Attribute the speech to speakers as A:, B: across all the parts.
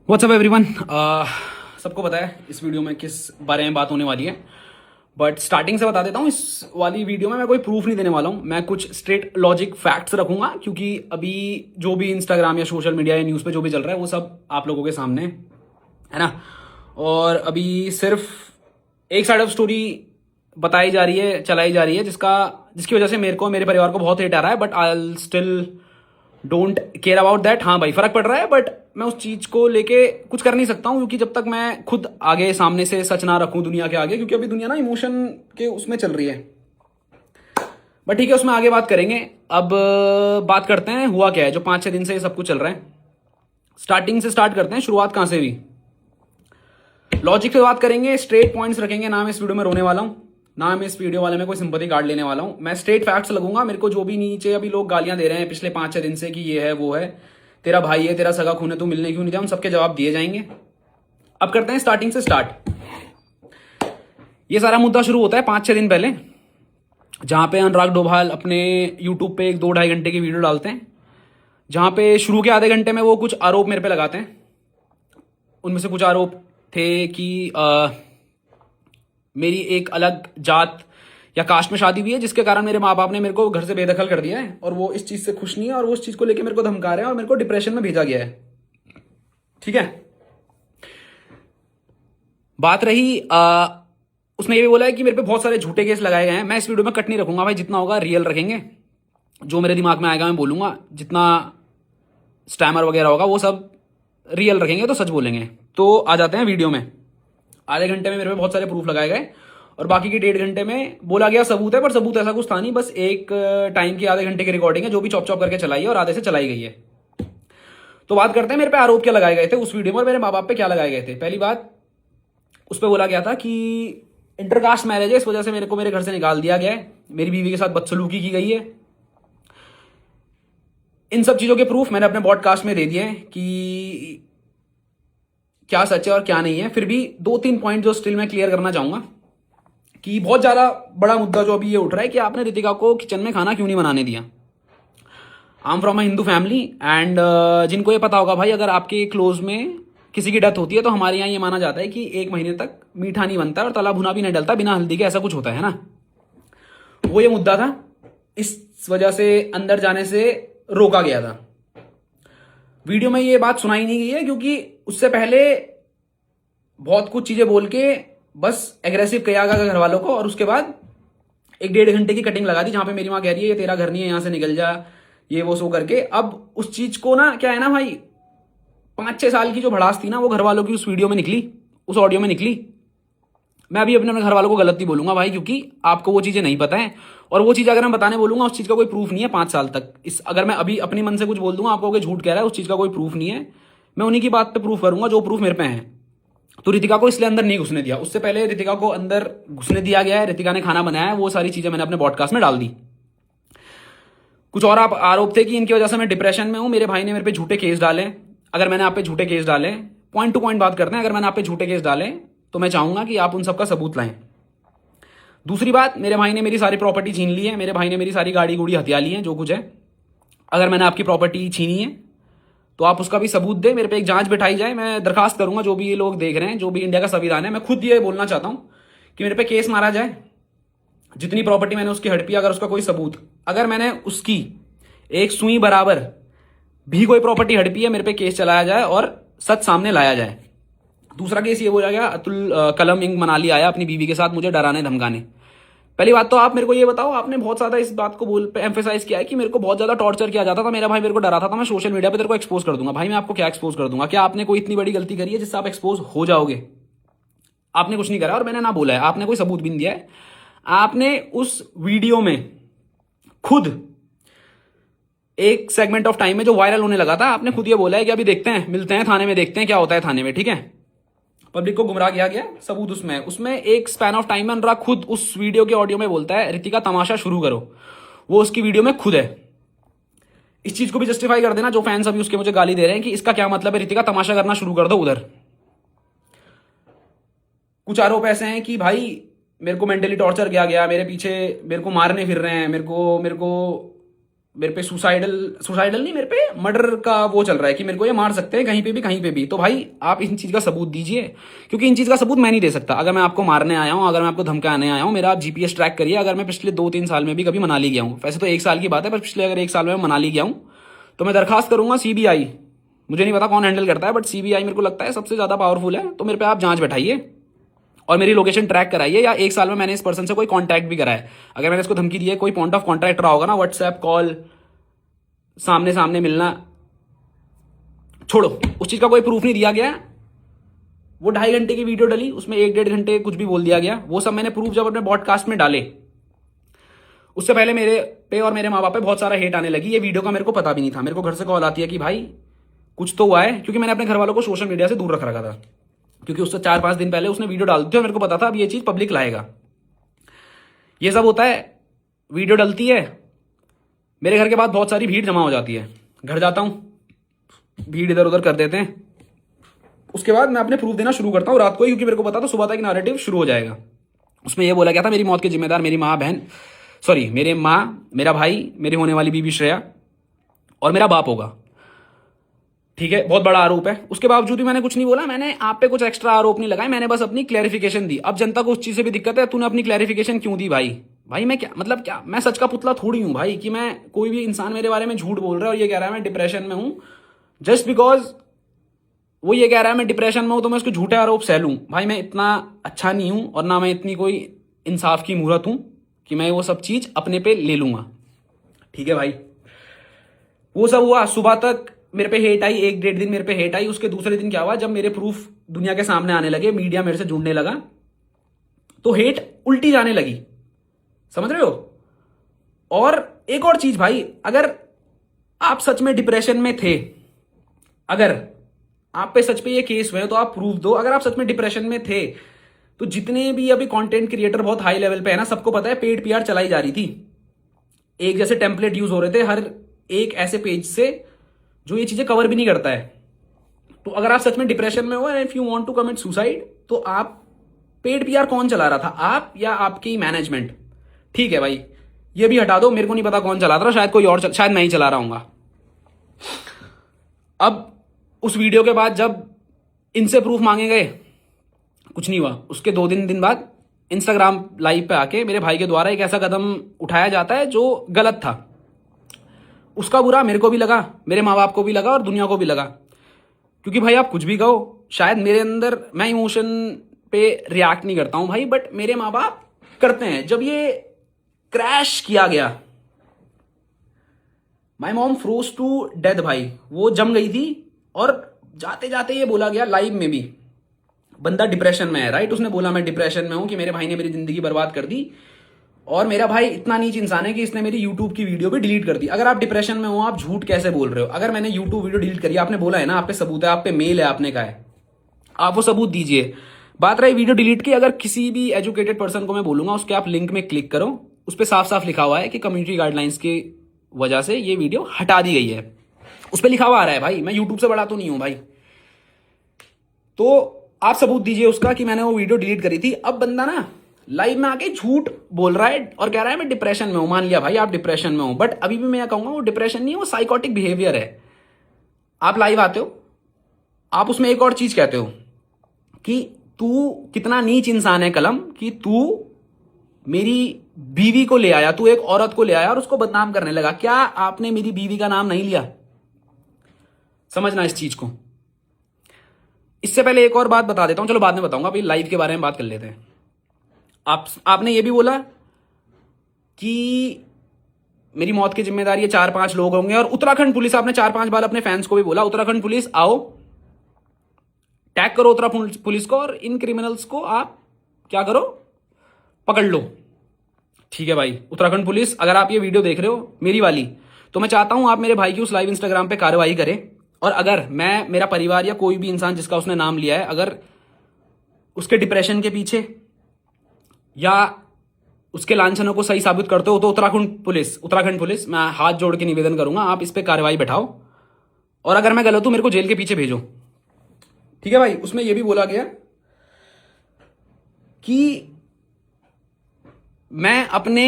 A: WhatsApp everyone. सबको पता है इस वीडियो में किस बारे में बात होने वाली है, बट स्टार्टिंग से बता देता हूँ। इस वाली वीडियो में मैं कोई प्रूफ नहीं देने वाला हूँ। मैं कुछ स्ट्रेट लॉजिक फैक्ट्स रखूंगा, क्योंकि अभी जो भी इंस्टाग्राम या सोशल मीडिया या न्यूज़ पे जो भी चल रहा है वो सब आप लोगों के सामने है ना। और अभी सिर्फ एक साइड ऑफ स्टोरी बताई जा रही है, चलाई जा रही है, जिसकी वजह से मेरे को मेरे परिवार को बहुत हेट आ रहा है, but I still don't care about that. हाँ भाई, फर्क पड़ रहा है, बट मैं उस चीज को लेके कुछ कर नहीं सकता हूँ, क्योंकि जब तक मैं खुद आगे सामने से सच ना रखूं दुनिया के आगे, क्योंकि अभी दुनिया ना इमोशन के उसमें चल रही है। बट ठीक है, उसमें आगे बात करेंगे। अब बात करते हैं हुआ क्या है जो 5-6 दिन से ये सब कुछ चल रहा है। स्टार्टिंग से स्टार्ट करते हैं, शुरुआत कहां से हुई। लॉजिक पे बात करेंगे, स्ट्रेट पॉइंट्स रखेंगे। ना मैं इस वीडियो में रोने वाला हूं, ना मैं इस वीडियो वाले में कोई सिंपैथी कार्ड लेने वाला हूं। मैं स्ट्रेट फैक्ट्स लगूंगा। मेरे को जो भी नीचे अभी लोग गालियां दे रहे हैं पिछले 5-6 दिन से कि ये है वो है, तेरा भाई है, तेरा सगा खून है, तू मिलने क्यों नहीं जा, उन सबके जवाब दिए जाएंगे। अब करते हैं स्टार्टिंग से स्टार्ट। ये सारा मुद्दा शुरू होता है 5-6 दिन पहले, जहां पे अनुराग डोभाल अपने यूट्यूब पे 1-2-2.5 घंटे की वीडियो डालते हैं, जहां पे शुरू के आधे घंटे में वो कुछ आरोप मेरे पे लगाते हैं। उनमें से कुछ आरोप थे कि मेरी एक अलग जात या कास्ट में शादी हुई है, जिसके कारण मेरे माँ बाप ने मेरे को घर से बेदखल कर दिया है, और वो इस चीज से खुश नहीं है, और वो उस चीज को लेकर मेरे को धमका रहे हैं, और मेरे को डिप्रेशन में भेजा गया है। ठीक है। बात रही उसने ये भी बोला है कि मेरे पे बहुत सारे झूठे केस लगाए गए हैं। मैं इस वीडियो में कट नहीं रखूंगा भाई, जितना होगा रियल रखेंगे। जो मेरे दिमाग में आएगा मैं बोलूंगा, जितना स्टैमर वगैरह होगा वो सब रियल रखेंगे, तो सच बोलेंगे। तो आ जाते हैं वीडियो में। आधे घंटे में मेरे पे बहुत सारे प्रूफ लगाए गए, और बाकी के 1.5 घंटे में बोला गया सबूत है, पर सबूत ऐसा कुछ था नहीं। बस एक टाइम की आधे घंटे की रिकॉर्डिंग है, जो भी चॉप चॉप करके चलाई है, और आधे से चलाई गई है। तो बात करते हैं मेरे पे आरोप क्या लगाए गए थे उस वीडियो में, और मेरे माँ बाप पे क्या लगाए गए थे। पहली बात, उस पर बोला गया था कि इंटरकास्ट मैरिज है, इस वजह से मेरे को मेरे घर से निकाल दिया गया है, मेरी बीवी के साथ बदसलूकी की गई है। इन सब चीजों के प्रूफ मैंने अपने पॉडकास्ट में दे दिए हैं कि क्या सच है और क्या नहीं है। फिर भी 2-3 पॉइंट जो स्टिल मैं क्लियर करना चाहूंगा, कि बहुत ज्यादा बड़ा मुद्दा जो अभी ये उठ रहा है कि आपने रितिका को किचन में खाना क्यों नहीं बनाने दिया। I am from a Hindu family, and जिनको ये पता होगा भाई, अगर आपके क्लोज में किसी की डेथ होती है तो हमारे यहाँ ये माना जाता है कि 1 महीने तक मीठा नहीं बनता और तला भुना भी नहीं डलता बिना हल्दी के, ऐसा कुछ होता है ना। वो ये मुद्दा था, इस वजह से अंदर जाने से रोका गया था। वीडियो में ये बात सुनाई नहीं गई है, क्योंकि उससे पहले बहुत कुछ चीजें बोल के बस एग्रेसिव किया गया घर वालों को, और उसके बाद 1-1.5 घंटे की कटिंग लगा दी, जहां पे मेरी माँ कह रही है ये तेरा घर नहीं है, यहां से निकल जा, ये वो सो करके। अब उस चीज को ना, क्या है ना भाई, 5-6 साल की जो भड़ास थी ना, वो घर वालों की उस वीडियो में निकली, उस ऑडियो में निकली। मैं अभी अपने घर वालों को गलत नहीं बोलूंगा भाई, क्योंकि आपको वो चीजें नहीं पता है, और वो चीज अगर मैं बताने बोलूंगा उस चीज का कोई प्रूफ नहीं है 5 साल तक। अगर मैं अभी अपनी मन से कुछ बोल दूंगा, आपको झूठ कह रहा है, उस चीज का कोई प्रूफ नहीं है। मैं उन्हीं की बात पे प्रूफ करूंगा जो प्रूफ मेरे पे है। तो रितिका को इसलिए अंदर नहीं घुसने दिया, उससे पहले रितिका को अंदर घुसने दिया गया है, रितिका ने खाना बनाया है, वो सारी चीजें मैंने अपने पॉडकास्ट में डाल दी। कुछ और आप आरोप थे कि इनकी वजह से मैं डिप्रेशन में हूं, मेरे भाई ने मेरे पे झूठे केस डाले। अगर मैंने आप पे झूठे केस डाले, पॉइंट टू पॉइंट बात करते हैं, अगर मैंने आप पे झूठे केस डाले तो मैं चाहूंगा कि आप उन सबका सबूत लाएं। दूसरी बात, मेरे भाई ने मेरी सारी प्रॉपर्टी छीन ली है, मेरे भाई ने मेरी सारी गाड़ी गुड़ी हथिया ली है, जो कुछ है। अगर मैंने आपकी प्रॉपर्टी छीनी है तो आप उसका भी सबूत दे, मेरे पे एक जांच बिठाई जाए। मैं दरखास्त करूंगा, जो भी ये लोग देख रहे हैं, जो भी इंडिया का संविधान है, मैं खुद ये बोलना चाहता हूं कि मेरे पे केस मारा जाए। जितनी प्रॉपर्टी मैंने उसकी हड़पी, अगर उसका कोई सबूत, अगर मैंने उसकी एक सुई बराबर भी कोई प्रॉपर्टी हड़पी है, मेरे पे केस चलाया जाए और सच सामने लाया जाए। दूसरा केस ये बोला गया, अतुल कलम इंग मनाली आया अपनी बीवी के साथ मुझे डराने धमकाने। पहली बात तो आप मेरे को ये बताओ, आपने बहुत ज्यादा इस बात को एम्फेसाइज किया है कि मेरे को बहुत ज्यादा टॉर्चर किया जाता था, मेरा भाई मेरे को डराता था, मैं सोशल मीडिया पे तेरे को एक्सपोज कर दूंगा। भाई मैं आपको क्या एक्सपोज कर दूंगा? क्या आपने कोई इतनी बड़ी गलती करी है जिससे आप एक्सपोज हो जाओगे? आपने कुछ नहीं करा, और मैंने ना बोला है, आपने कोई सबूत भी नहीं दिया है। आपने उस वीडियो में खुद एक सेगमेंट ऑफ टाइम में जो वायरल होने लगा था, आपने खुद ये बोला है कि अभी देखते हैं, मिलते हैं थाने में, देखते हैं क्या होता है थाने में। ठीक है, पब्लिक को गुमराह किया गया, सबूत उसमें एक स्पैन ऑफ टाइम में अनुराग खुद उस वीडियो के ऑडियो में बोलता है रितिका तमाशा शुरू करो, वो उसकी वीडियो में खुद है। इस चीज को भी जस्टिफाई कर देना, जो फैंस अभी उसके मुझे गाली दे रहे हैं कि इसका क्या मतलब है, रितिका तमाशा करना शुरू कर दो उधर। कुछ आरोप ऐसे हैं कि भाई मेरे को मेंटली टॉर्चर किया गया, मेरे पीछे मेरे को मारने फिर रहे हैं, मेरे को मेरे पे सुसाइडल नहीं, मेरे पे मर्डर का वो चल रहा है कि मेरे को ये मार सकते हैं कहीं पे भी। तो भाई आप इन चीज़ का सबूत दीजिए, क्योंकि इन चीज़ का सबूत मैं नहीं दे सकता। अगर मैं आपको मारने आया हूँ, अगर मैं आपको धमकाने आया हूँ, मेरा आप जीपीएस ट्रैक करिए। अगर मैं पिछले 2-3 साल में भी कभी मनाली गया हूँ, वैसे तो 1 साल की बात है, पर पिछले अगर 1 साल में मैं मनाली गया हूँ तो मैं दरखास्त करूंगा सीबीआई, मुझे नहीं पता कौन हैंडल करता है, बट सीबीआई मेरे को लगता है सबसे ज़्यादा पावरफुल है। तो मेरे पे आप जांच बैठाइए और मेरी लोकेशन ट्रैक कराइए, या 1 साल में मैंने इस पर्सन से कोई कांटेक्ट भी करा है, अगर मैंने इसको धमकी दी है, कोई पॉइंट ऑफ कॉन्टैक्ट रहा होगा ना, व्हाट्सएप कॉल, सामने सामने मिलना, छोड़ो, उस चीज का कोई प्रूफ नहीं दिया गया। वो 2.5 घंटे की वीडियो डली, उसमें 1-1.5 घंटे कुछ भी बोल दिया गया, वो सब मैंने प्रूफ जब अपने पॉडकास्ट में डाले, उससे पहले मेरे पे और मेरे माँ बाप पे बहुत सारा हेट आने लगी। ये वीडियो का मेरे को पता भी नहीं था, मेरे को घर से कॉल आती है कि भाई कुछ तो हुआ है, क्योंकि मैंने अपने घर वालों को सोशल मीडिया से दूर रख रखा था, क्योंकि उससे 4-5 दिन पहले उसने वीडियो डाल दी थी और मेरे को पता था अब ये चीज पब्लिक लाएगा। ये सब होता है, वीडियो डलती है, मेरे घर के बाद बहुत सारी भीड़ जमा हो जाती है, घर जाता हूँ, भीड़ इधर उधर कर देते हैं, उसके बाद मैं अपने प्रूफ देना शुरू करता हूँ रात को ही, क्योंकि मेरे को पता था सुबह तक नैरेटिव शुरू हो जाएगा। उसमें यह बोला गया था मेरी मौत के जिम्मेदार मेरी मेरे माँ, मेरा भाई, मेरी होने वाली बीबी श्रेया और मेरा बाप होगा। ठीक है, बहुत बड़ा आरोप है, उसके बावजूद भी मैंने कुछ नहीं बोला, मैंने आप पे कुछ एक्स्ट्रा आरोप नहीं लगाए, मैंने बस अपनी क्लैरिफिकेशन दी। अब जनता को उस चीज से भी दिक्कत है, तूने अपनी क्लैरिफिकेशन क्यों दी भाई मैं क्या मतलब, क्या मैं सच का पुतला थोड़ी हूं भाई कि मैं कोई भी इंसान मेरे बारे में झूठ बोल रहा है और ये कह रहा है मैं डिप्रेशन में हूं, जस्ट बिकॉज वो ये कह रहा है मैं डिप्रेशन में हूं तो मैं उसको झूठे आरोप सह लूं। भाई मैं इतना अच्छा नहीं हूं और ना मैं इतनी कोई इंसाफ की मूरत हूं कि मैं वो सब चीज अपने पे ले लूंगा। ठीक है भाई, वो सब हुआ, सुबह तक मेरे पे हेट आई, 1-1.5 दिन मेरे पे हेट आई। उसके दूसरे दिन क्या हुआ, जब मेरे प्रूफ दुनिया के सामने आने लगे, मीडिया मेरे से जुड़ने लगा, तो हेट उल्टी जाने लगी, समझ रहे हो। और एक और चीज भाई, अगर आप सच में डिप्रेशन में थे, अगर आप पे सच पे ये केस हुए तो आप प्रूफ दो। अगर आप सच में डिप्रेशन में थे तो जितने भी अभी कंटेंट क्रिएटर बहुत हाई लेवल पे है ना, सबको पता है पेड पीआर चलाई जा रही थी, एक जैसे टेम्पलेट यूज हो रहे थे हर एक ऐसे पेज से जो ये चीजें कवर भी नहीं करता है। तो अगर आप सच में डिप्रेशन में हो, if you want to commit suicide, तो आप पेड पीआर कौन चला रहा था, आप या आपकी मैनेजमेंट? ठीक है भाई, ये भी हटा दो, मेरे को नहीं पता कौन चला रहा था, शायद कोई और शायद मैं ही चला रहा हूंगा। अब उस वीडियो के बाद जब इनसे प्रूफ मांगे गए, कुछ नहीं हुआ। उसके 2 दिन बाद इंस्टाग्राम लाइव पे आके मेरे भाई के द्वारा एक ऐसा कदम उठाया जाता है जो गलत था। उसका बुरा मेरे को भी लगा, मेरे माँ बाप को भी लगा और दुनिया को भी लगा, क्योंकि भाई आप कुछ भी कहो, शायद मेरे अंदर, मैं इमोशन पे रिएक्ट नहीं करता हूं भाई, बट मेरे माँ बाप करते हैं। जब ये क्रैश किया गया, my mom froze to death भाई, वो जम गई थी। और जाते जाते ये बोला गया लाइव में भी, बंदा डिप्रेशन में है, राइट, उसने बोला मैं डिप्रेशन में हूं, कि मेरे भाई ने मेरी जिंदगी बर्बाद कर दी, और मेरा भाई इतना नीच इंसान है कि इसने मेरी यूट्यूब की वीडियो भी डिलीट कर दी। अगर आप डिप्रेशन में हो, आप झूठ कैसे बोल रहे हो? अगर मैंने यूट्यूब वीडियो डिलीट करी, आपने बोला है ना, आप पे सबूत है, आप पे मेल है, आपने कहा है, आप वो सबूत दीजिए। बात रही वीडियो डिलीट की, अगर किसी भी एजुकेटेड पर्सन को मैं बोलूंगा उसके आप लिंक में क्लिक करो, उस पर साफ साफ लिखा हुआ है कि कम्युनिटी गाइडलाइंस की वजह से ये वीडियो हटा दी गई है, उस पर लिखा हुआ आ रहा है भाई, मैं यूट्यूब से बड़ा तो नहीं हूं भाई। तो आप सबूत दीजिए उसका कि मैंने वो वीडियो डिलीट करी थी। अब बंदा ना लाइव में आके झूठ बोल रहा है और कह रहा है मैं डिप्रेशन में हूं। मान लिया भाई आप डिप्रेशन में हो, बट अभी भी मैं कहूंगा वो डिप्रेशन नहीं है, वो साइकोटिक बिहेवियर है। आप लाइव आते हो, आप उसमें एक और चीज कहते हो कि तू कितना नीच इंसान है कलम, कि तू मेरी बीवी को ले आया, तू एक औरत को ले आया और उसको बदनाम करने लगा। क्या आपने मेरी बीवी का नाम नहीं लिया? समझना इस चीज को। इससे पहले एक और बात बता देता हूं, चलो बाद में बताऊंगा, अभी लाइव के बारे में बात कर लेते हैं। आपने ये भी बोला कि मेरी मौत की जिम्मेदारी ये 4-5 लोग होंगे, और उत्तराखंड पुलिस, आपने 4-5 बार अपने फैंस को भी बोला उत्तराखंड पुलिस आओ, टैग करो उत्तराखंड पुलिस को, और इन क्रिमिनल्स को आप क्या करो, पकड़ लो। ठीक है भाई, उत्तराखंड पुलिस, अगर आप ये वीडियो देख रहे हो मेरी वाली, तो मैं चाहता हूं आप मेरे भाई की उस लाइव इंस्टाग्राम पे कार्रवाई करें, और अगर मैं, मेरा परिवार या कोई भी इंसान जिसका उसने नाम लिया है, अगर उसके डिप्रेशन के पीछे या उसके लांछनों को सही साबित करते हो, तो उत्तराखंड पुलिस, मैं हाथ जोड़ के निवेदन करूंगा आप इस पे कार्रवाई बैठाओ, और अगर मैं गलत हूं मेरे को जेल के पीछे भेजो। ठीक है भाई, उसमें यह भी बोला गया कि मैं अपने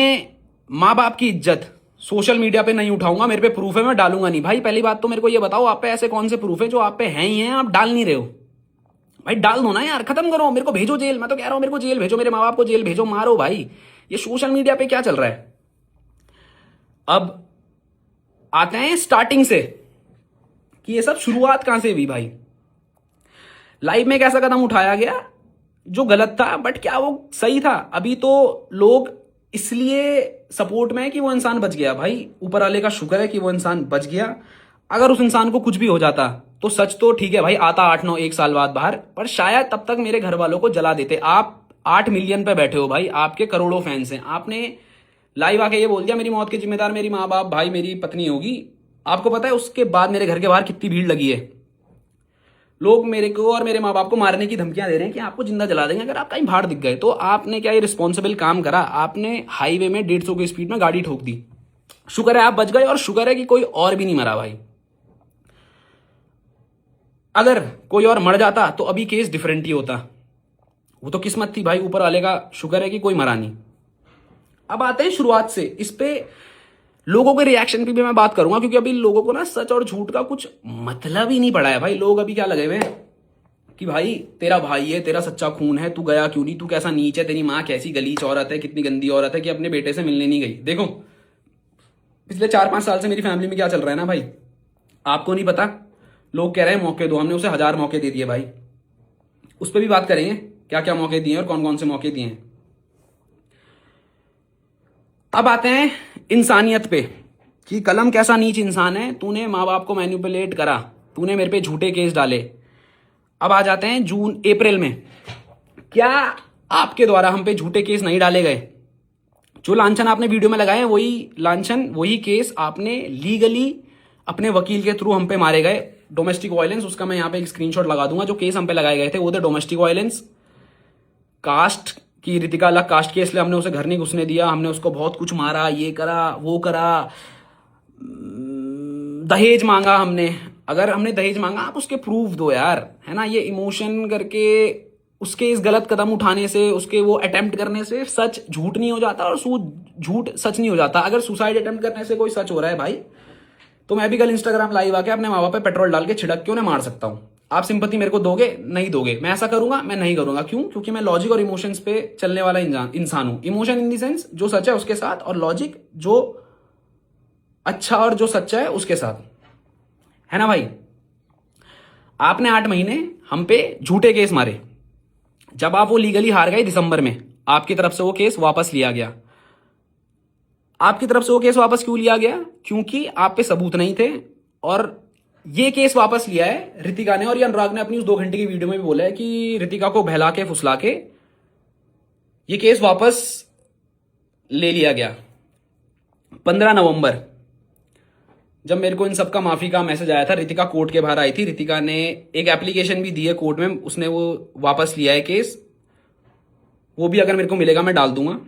A: माँ बाप की इज्जत, सोशल मीडिया पे नहीं उठाऊंगा, मेरे पे प्रूफ है, मैं डालूंगा नहीं। भाई पहली बात तो मेरे को ये बताओ, आप पे ऐसे कौन से प्रूफ है जो आप पे हैं ही हैं, आप डाल नहीं रहे हो? भाई डाल दो ना यार, खत्म करो, मेरे को भेजो जेल। मैं तो कह रहा हूं मेरे को जेल भेजो, मेरे माँ बाप को जेल भेजो, मारो भाई। ये सोशल मीडिया पे क्या चल रहा है? अब आते हैं स्टार्टिंग से कि ये सब शुरुआत कहां से हुई भाई। लाइफ में एक ऐसा कदम उठाया गया जो गलत था, बट क्या वो सही था? अभी तो लोग इसलिए सपोर्ट में है कि वो इंसान बच गया। भाई ऊपर वाले का शुक्र है कि वो इंसान बच गया। अगर उस इंसान को कुछ भी हो जाता तो सच तो ठीक है भाई, आता 8-9 1 साल बाद बाहर, पर शायद तब तक मेरे घर वालों को जला देते। आप 8 मिलियन पे बैठे हो भाई, आपके करोड़ों फैंस हैं, आपने लाइव आके ये बोल दिया मेरी मौत के जिम्मेदार मेरी माँ बाप भाई मेरी पत्नी होगी। आपको पता है उसके बाद मेरे घर के बाहर कितनी भीड़ लगी है? लोग मेरे को और मेरे माँ बाप को मारने की धमकियां दे रहे हैं कि आपको जिंदा जला देंगे अगर आप कहीं बाहर दिख गए। तो आपने क्या ये रिस्पॉन्सिबल काम करा? आपने हाईवे में 150 की स्पीड में गाड़ी ठोक दी। शुक्र है आप बच गए, और शुक्र है कि कोई और भी नहीं मरा भाई। अगर कोई और मर जाता तो अभी केस डिफरेंट ही होता। वो तो किस्मत थी भाई, ऊपर वाले का शुक्र है कि कोई मरा नहीं। अब आते हैं शुरुआत से, इस पे लोगों के रिएक्शन की भी मैं बात करूंगा, क्योंकि अभी लोगों को ना सच और झूठ का कुछ मतलब ही नहीं पड़ा है भाई। लोग अभी क्या लगे हुए हैं कि भाई तेरा भाई है, तेरा सच्चा खून है, तू गया क्यों नहीं, तू कैसा नीच है, तेरी माँ कैसी गलीच औरत है, कितनी गंदी औरत है कि अपने बेटे से मिलने नहीं गई। देखो पिछले 4-5 साल से मेरी फैमिली में क्या चल रहा है ना भाई, आपको नहीं पता। लोग कह रहे हैं मौके दो, हमने उसे 1000 मौके दे दिए भाई। उस पर भी बात करेंगे क्या क्या मौके दिए और कौन कौन से मौके दिए हैं। अब आते हैं इंसानियत पे कि कलम कैसा नीच इंसान है, तूने माँ बाप को मैनिपुलेट करा, तूने मेरे पे झूठे केस डाले। अब आ जाते हैं अप्रैल में, क्या आपके द्वारा हम पे झूठे केस नहीं डाले गए? जो लांछन आपने वीडियो में लगाए वही लांछन वही केस आपने लीगली अपने वकील के थ्रू हम पे मारे गए। डोमेस्टिक वायलेंस, उसका मैं यहाँ पे एक स्क्रीनशॉट लगा दूंगा। जो केस हम पे लगाए गए थे वो थे डोमेस्टिक वायलेंस, कास्ट की रितिका अलग कास्ट के, इसलिए हमने उसे घर नहीं घुसने दिया, हमने उसको बहुत कुछ मारा, ये करा वो करा, दहेज मांगा हमने। अगर हमने दहेज मांगा आप उसके प्रूफ दो यार, है ना। ये इमोशन करके उसके इस गलत कदम उठाने से, उसके वो अटेम्प्ट करने से सच झूठ नहीं हो जाता और झूठ सच नहीं हो जाता। अगर सुसाइड अटेम्प्ट करने से कोई सच हो रहा है भाई, तो मैं भी कल इंस्टाग्राम लाइव आके अपने माँ बाप पे पेट्रोल डाल के छिड़क के उन्हें मार सकता हूं। आप सिंपैथी मेरे को दोगे? नहीं दोगे। मैं ऐसा करूंगा? मैं नहीं करूंगा। क्यों? क्योंकि मैं लॉजिक और इमोशंस पे चलने वाला इंसान हूं। इमोशन इन दी सेंस जो सच है उसके साथ, और लॉजिक जो अच्छा और जो सच्चा है उसके साथ, है ना भाई। आपने 8 महीने हम पे झूठे केस मारे। जब आप वो लीगली हार गए दिसंबर में, आपकी तरफ से वो केस वापस लिया गया। आपकी तरफ से वो केस वापस क्यों लिया गया? क्योंकि आप पे सबूत नहीं थे। और ये केस वापस लिया है रितिका ने, और ये अनुराग ने अपनी उस 2 घंटे की वीडियो में भी बोला है कि रितिका को बहला के फुसला के ये केस वापस ले लिया गया। 15 नवंबर जब मेरे को इन सबका माफी का मैसेज आया था, रितिका कोर्ट के बाहर आई थी। रितिका ने एक एप्लीकेशन भी दी है कोर्ट में, उसने वो वापस लिया है केस। वो भी अगर मेरे को मिलेगा मैं डाल दूंगा।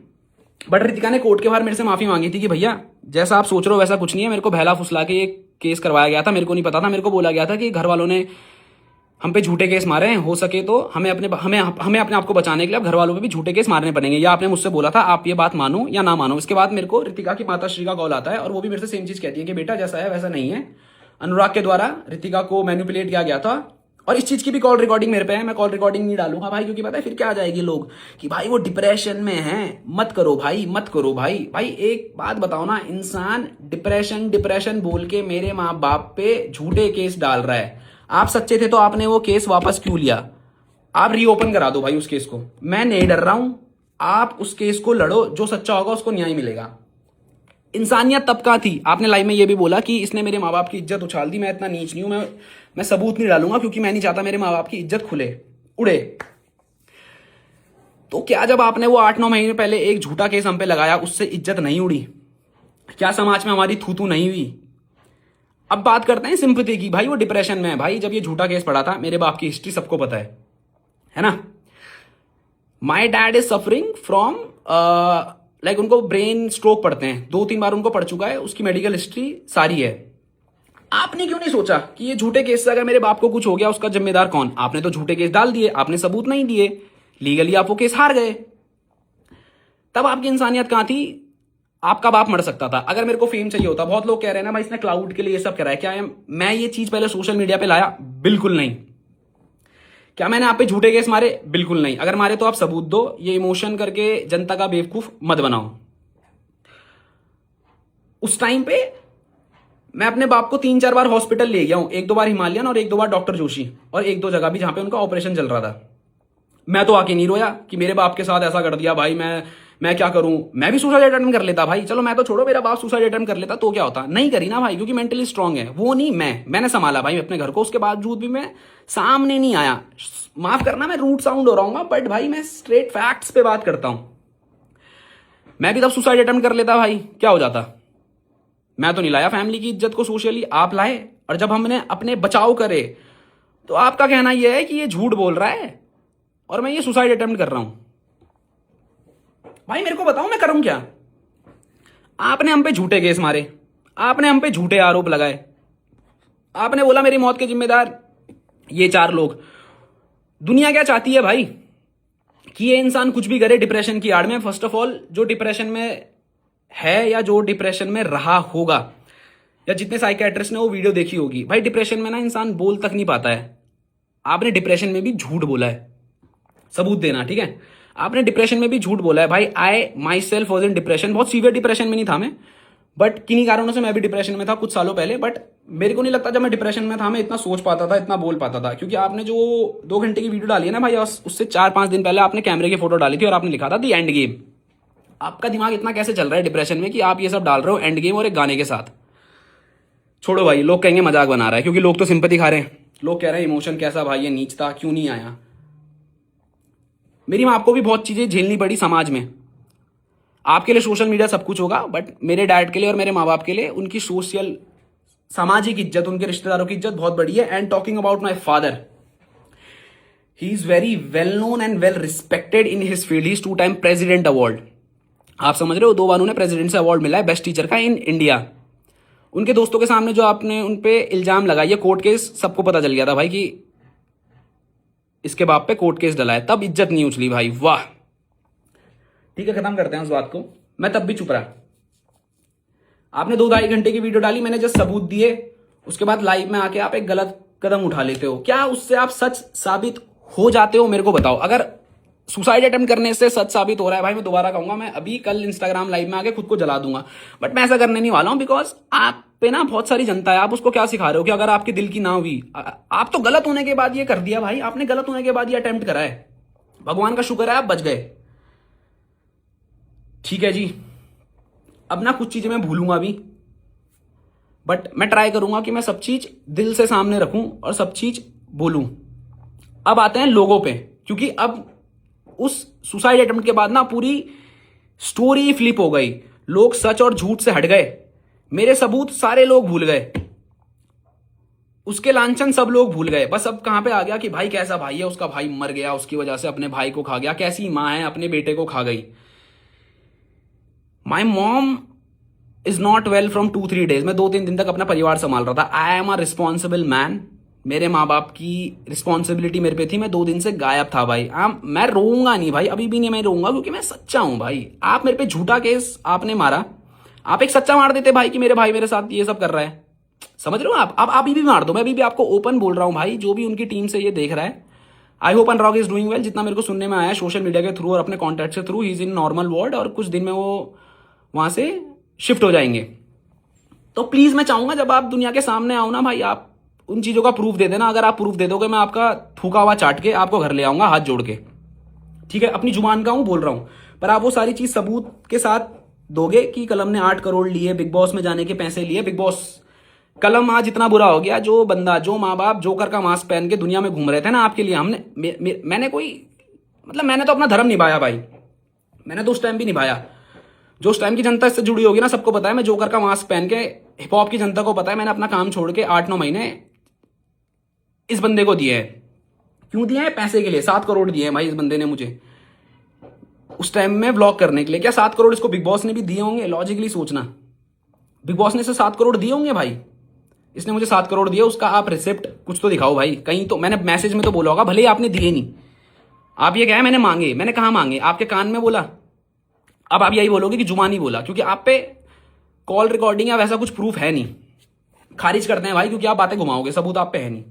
A: बट रितिका ने कोर्ट के बाहर मेरे से माफी मांगी थी कि भैया जैसा आप सोच रहे हो वैसा कुछ नहीं है, मेरे को बहला फुसला के एक केस करवाया गया था, मेरे को नहीं पता था। मेरे को बोला गया था कि घर वालों ने हम पे झूठे केस मारे हैं, हो सके तो हमें अपने आप को बचाने के लिए अब घर वालों पे भी झूठे केस मारने पड़ेंगे। या आपने मुझसे बोला था, आप ये बात मानो या ना मानो। इसके बाद मेरे को रितिका की माता श्री का कॉल आता है, और वो भी मेरे से सेम चीज कहती है कि बेटा जैसा है वैसा नहीं है, अनुराग के द्वारा रितिका को मैनिपुलेट किया गया था। और इस चीज की भी कॉल रिकॉर्डिंग मेरे पे है। मैं कॉल रिकॉर्डिंग नहीं डालूंगा भाई, क्योंकि पता है फिर क्या आ जाएगी लोग कि भाई वो डिप्रेशन में है। मत करो भाई, मत करो भाई। भाई एक बात बताओ ना, इंसान डिप्रेशन बोल के मेरे माँ बाप पे झूठे केस डाल रहा है। आप सच्चे थे तो आपने वो केस वापस क्यों लिया? आप रीओपन करा दो भाई उस केस को। मैं नहीं डर रहा हूं, आप उस केस को लड़ो, जो सच्चा होगा उसको न्याय मिलेगा। इंसानियत तब कहां थी? आपने लाइव में ये भी बोला कि इसने मेरे माँ बाप की इज्जत उछाल दी। मैं इतना नीच नहीं हूं, मैं सबूत नहीं डालूंगा, क्योंकि मैं नहीं चाहता मेरे माँ बाप की इज्जत उड़े। तो क्या जब आपने वो 8-9 महीने पहले एक झूठा केस हम पे लगाया, उससे इज्जत नहीं उड़ी? क्या समाज में हमारी थू नहीं हुई? अब बात करते हैं सिंपैथी की। भाई वो डिप्रेशन में है भाई। जब ये झूठा केस पड़ा था, मेरे बाप की हिस्ट्री सबको पता है ना। My dad is suffering from like उनको ब्रेन स्ट्रोक पड़ते हैं, 2-3 बार उनको पड़ चुका है, उसकी मेडिकल हिस्ट्री सारी है। आपने क्यों नहीं सोचा कि ये झूठे केस से अगर मेरे बाप को कुछ हो गया उसका जिम्मेदार कौन? आपने तो झूठे केस डाल दिए, आपने सबूत नहीं दिए, लीगली आप वो केस हार गए। तब आपकी इंसानियत कहां थी? आपका बाप मर सकता था अगर मेरे को फेम चाहिए होता। बहुत लोग कह रहे हैं ना भाई इसने क्लाउड के लिए ये सब करा है, क्या है? मैं ये चीज पहले सोशल मीडिया पे लाया? बिल्कुल नहीं। क्या मैंने आप पे झूठे केस मारे? बिल्कुल नहीं। अगर मारे तो आप सबूत दो, ये इमोशन करके जनता का बेवकूफ मत बनाओ। उस टाइम पे मैं अपने बाप को 3-4 बार हॉस्पिटल ले गया हूं, 1-2 बार हिमालयन और 1-2 बार डॉक्टर जोशी, और 1-2 जगह भी जहां पे उनका ऑपरेशन चल रहा था। मैं तो आके नहीं रोया कि मेरे बाप के साथ ऐसा कर दिया भाई, मैं क्या करूं? मैं भी सुसाइड अटेम्प्ट कर लेता भाई। चलो मैं तो छोड़ो, मेरा बाप सुसाइड अटेम्प्ट कर लेता तो क्या होता? नहीं करी ना भाई, क्योंकि मेंटली स्ट्रांग है वो। नहीं, मैंने संभाला भाई अपने घर को, उसके बावजूद भी मैं सामने नहीं आया। माफ करना मैं रूट साउंड हो रहा हूँ, बट भाई मैं स्ट्रेट फैक्ट्स पे बात करता हूं। मैं भी तब सुसाइड अटेम्प्ट कर लेता भाई, क्या हो जाता? मैं तो नहीं लाया फैमिली की इज्जत को सोशली, आप लाए। और जब हमने अपने बचाव करे तो आपका कहना यह है कि ये झूठ बोल रहा है और मैं ये सुसाइड अटेम्प्ट कर रहा हूं। भाई मेरे को बताओ मैं करूं क्या? आपने हम पे झूठे केस मारे, आपने हम पे झूठे आरोप लगाए, आपने बोला मेरी मौत के जिम्मेदार ये 4 लोग। दुनिया क्या चाहती है भाई? कि ये इंसान कुछ भी करे डिप्रेशन की आड़ में। फर्स्ट ऑफ ऑल, जो डिप्रेशन में है या जो डिप्रेशन में रहा होगा, या जितने साइकियाट्रिस्ट ने वो वीडियो देखी होगी, भाई डिप्रेशन में ना इंसान बोल तक नहीं पाता है। आपने डिप्रेशन में भी झूठ बोला है, सबूत देना, ठीक है? आपने डिप्रेशन में भी झूठ बोला है भाई। I myself was in depression, बहुत सीवियर डिप्रेशन में नहीं था मैं, बट किन्हीं कारणों से मैं भी डिप्रेशन में था कुछ सालों पहले। बट मेरे को नहीं लगता जब मैं डिप्रेशन में था मैं इतना सोच पाता था, इतना बोल पाता था। क्योंकि आपने जो 2 घंटे की वीडियो डाली है ना भाई, उससे 4-5 दिन पहले आपने कैमरे की फोटो डाली थी और आपने लिखा था दी एंड गेम। आपका दिमाग इतना कैसे चल रहा है डिप्रेशन में कि आप ये सब डाल रहे हो एंड गेम और एक गाने के साथ? छोड़ो भाई, लोग कहेंगे मजाक बना रहा है, क्योंकि लोग तो सिंपैथी खा रहे हैं। लोग कह रहे हैं इमोशन कैसा भाई, ये नीच था, क्यों नहीं आया? मेरी माँ को भी बहुत चीजें झेलनी पड़ी समाज में। आपके लिए सोशल मीडिया सब कुछ होगा, बट मेरे डैड के लिए और मेरे माँ बाप के लिए उनकी सोशल सामाजिक इज्जत, उनके रिश्तेदारों की इज्जत बहुत बड़ी है। And talking about my father, he is very well known and well respected in his field. He is 2 time president award. आप समझ रहे हो, 2 बार उन्हें प्रेसिडेंट से अवार्ड मिला है बेस्ट टीचर का इन इंडिया। उनके दोस्तों के सामने जो आपने उन पे इल्जाम लगाया, कोर्ट केस सबको पता चल गया था भाई कि इसके बाप पे कोर्ट केस डला है, तब इज्जत नहीं उछली भाई। वाह, ठीक है, खत्म करते हैं उस बात को। मैं तब भी चुप रहा। आपने 2-2.5 घंटे की वीडियो डाली, मैंने जस्ट सबूत दिए, उसके बाद लाइव में आके आप एक गलत कदम उठा लेते हो। क्या उससे आप सच साबित हो जाते हो? मेरे को बताओ। अगर सुसाइड अटेम्प्ट करने से सच साबित हो रहा है भाई, मैं दोबारा कहूंगा, मैं अभी कल इंस्टाग्राम लाइव में आके खुद को जला दूंगा। बट मैं ऐसा करने नहीं वाला हूं, बिकॉज आप पे ना बहुत सारी जनता है। आप उसको क्या सिखा रहे हो कि अगर आपके दिल की ना हुई, आप तो गलत होने के बाद ये कर दिया भाई। आपने गलत होने के बाद ये अटेम्प्ट करा है। भगवान का शुक्र है आप बच गए। ठीक है जी, अब ना कुछ चीजें मैं भूलूंगा भी, बट मैं ट्राई करूंगा कि मैं सब चीज दिल से सामने रखूं और सब चीज बोलूं। अब आते हैं लोगों पे, क्योंकि अब उस सुसाइड अटेम्प्ट के बाद ना पूरी स्टोरी फ्लिप हो गई। लोग सच और झूठ से हट गए। मेरे सबूत सारे लोग भूल गए, उसके लांछन सब लोग भूल गए। बस अब कहां पे आ गया कि भाई कैसा भाई है, उसका भाई मर गया, उसकी वजह से अपने भाई को खा गया। कैसी मां है, अपने बेटे को खा गई। My mom is not well from 2-3 days. मैं 2-3 दिन तक अपना परिवार संभाल रहा था। I am a responsible man. मेरे माँ बाप की रिस्पॉन्सिबिलिटी मेरे पे थी। मैं 2 दिन से गायब था भाई। मैं रोऊंगा नहीं भाई, अभी भी नहीं मैं रोऊंगा, क्योंकि मैं सच्चा हूं भाई। आप मेरे पे झूठा केस आपने मारा, आप एक सच्चा मार देते भाई कि मेरे भाई मेरे साथ ये सब कर रहा है। समझ रहे हो आप? अब अभी भी मार दो, मैं अभी भी आपको ओपन बोल रहा हूं भाई। जो भी उनकी टीम से ये देख रहा है, I hope Anurag is doing well. जितना मेरे को सुनने में आया सोशल मीडिया के थ्रू और अपने कॉन्टैक्ट के through, he is in normal ward और कुछ दिन में वो वहां से शिफ्ट हो जाएंगे। तो प्लीज मैं चाहूंगा जब आप दुनिया के सामने आओ ना भाई, आप उन चीजों का प्रूफ दे देना। अगर आप प्रूफ दे दोगे, मैं आपका थूका हुआ चाट के आपको घर ले आऊंगा हाथ जोड़ के। ठीक है, अपनी जुबान का हूं, बोल रहा हूं, पर आप वो सारी चीज सबूत के साथ दोगे कि कलम ने 8 करोड़ लिए, बिग बॉस में जाने के पैसे लिए। बिग बॉस कलम आज इतना बुरा हो गया, जो बंदा, जो माँ बाप जोकर का मास्क पहन के दुनिया में घूम रहे थे ना आपके लिए, मैंने कोई मतलब मैंने तो अपना धर्म निभाया भाई। मैंने तो उस टाइम भी निभाया। जो उस टाइम की जनता इससे जुड़ी होगी ना, सबको पता है। मैं जोकर का मास्क पहन के, हिप हॉप की जनता को पता है, मैंने अपना काम छोड़ के 8-9 महीने इस बंदे को दिए हैं। क्यों दिए हैं? पैसे के लिए। 7 करोड़ दिए हैं भाई इस बंदे ने मुझे उस टाइम में व्लॉग करने के लिए। क्या 7 करोड़ इसको बिग बॉस ने भी दिए होंगे? लॉजिकली सोचना, बिग बॉस ने इसे 7 करोड़ दिए होंगे भाई। इसने मुझे 7 करोड़ दिए, उसका आप रिसिप्ट कुछ तो दिखाओ भाई। कहीं तो मैंने मैसेज में तो बोला होगा, भले ही आपने दिए नहीं। आप ये क्या है, मैंने मांगे? मैंने कहा मांगे? आपके कान में बोला? अब आप यही बोलोगे कि जुमा नहीं बोला, क्योंकि आप पे कॉल रिकॉर्डिंग या वैसा कुछ प्रूफ है नहीं। खारिज करते हैं भाई, क्योंकि आप बातें घुमाओगे, सबूत आप पे है नहीं।